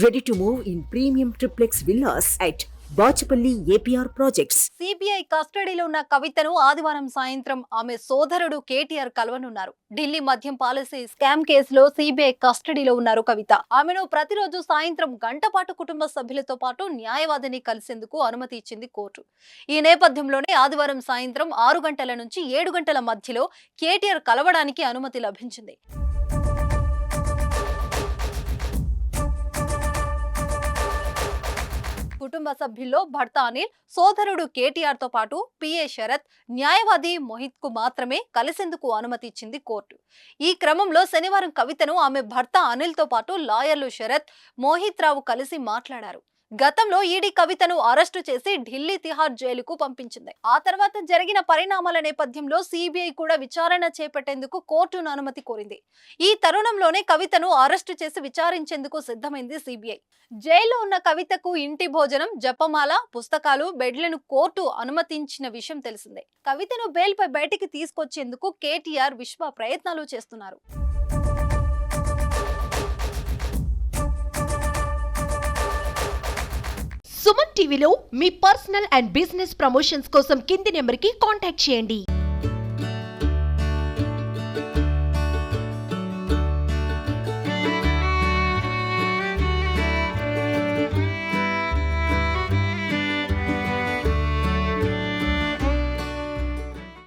Ready to move in premium triplex villas at Bachupalli APR projects. CBI కస్టడీలో ఉన్న కవితను ఆదివారం సాయంత్రం ఆమె సోదరుడు కేటీఆర్ కలవనున్నారు. ఢిల్లీ మద్యం పాలసీ స్కామ్ కేసులో సిబిఐ కస్టడీలో ఉన్నారు కవిత. ఆమెను ప్రతిరోజు సాయంత్రం గంట పాటు కుటుంబ సభ్యులతో పాటు న్యాయవాదిని కలిసేందుకు అనుమతి ఇచ్చింది కోర్టు. ఈ నేపథ్యంలోనే ఆదివారం సాయంత్రం 6 గంటల నుంచి 7 గంటల మధ్యలో కేటీఆర్ కలవడానికి అనుమతి లభించింది. కుటుంబ సభ్యుల్లో భర్త అనిల్, సోదరుడు కేటీఆర్ తో పాటు పిఏ శరత్, న్యాయవాది మోహిత్ కు మాత్రమే కలిసేందుకు అనుమతి ఇచ్చింది కోర్టు. ఈ క్రమంలో శనివారం కవితను ఆమె భర్త అనిల్ తో పాటు లాయర్లు శరత్, మోహిత్ రావు కలిసి మాట్లాడారు. గతంలో ఈడీ కవితను అరెస్టు చేసి ఢిల్లీ తిహార్ జైలుకు పంపించింది. ఆ తర్వాత జరిగిన పరిణామాల నేపథ్యంలో సిబిఐ కూడా విచారణ చేపట్టేందుకు కోర్టును అనుమతి కోరింది. ఈ తరుణంలోనే కవితను అరెస్టు చేసి విచారించేందుకు సిద్ధమైంది సిబిఐ. జైల్లో ఉన్న కవితకు ఇంటి భోజనం, జపమాల, పుస్తకాలు, బెడ్లను కోర్టు అనుమతించిన విషయం తెలిసిందే. కవితను బెయిల్పై బయటికి తీసుకొచ్చేందుకు కేటీఆర్ విశ్వ ప్రయత్నాలు చేస్తున్నారు. సుమన్ టీవీలో మీ పర్సనల్ అండ్ బిజినెస్ ప్రమోషన్స్ కోసం కింది నెంబర్కి కాంటాక్ట్ చేయండి.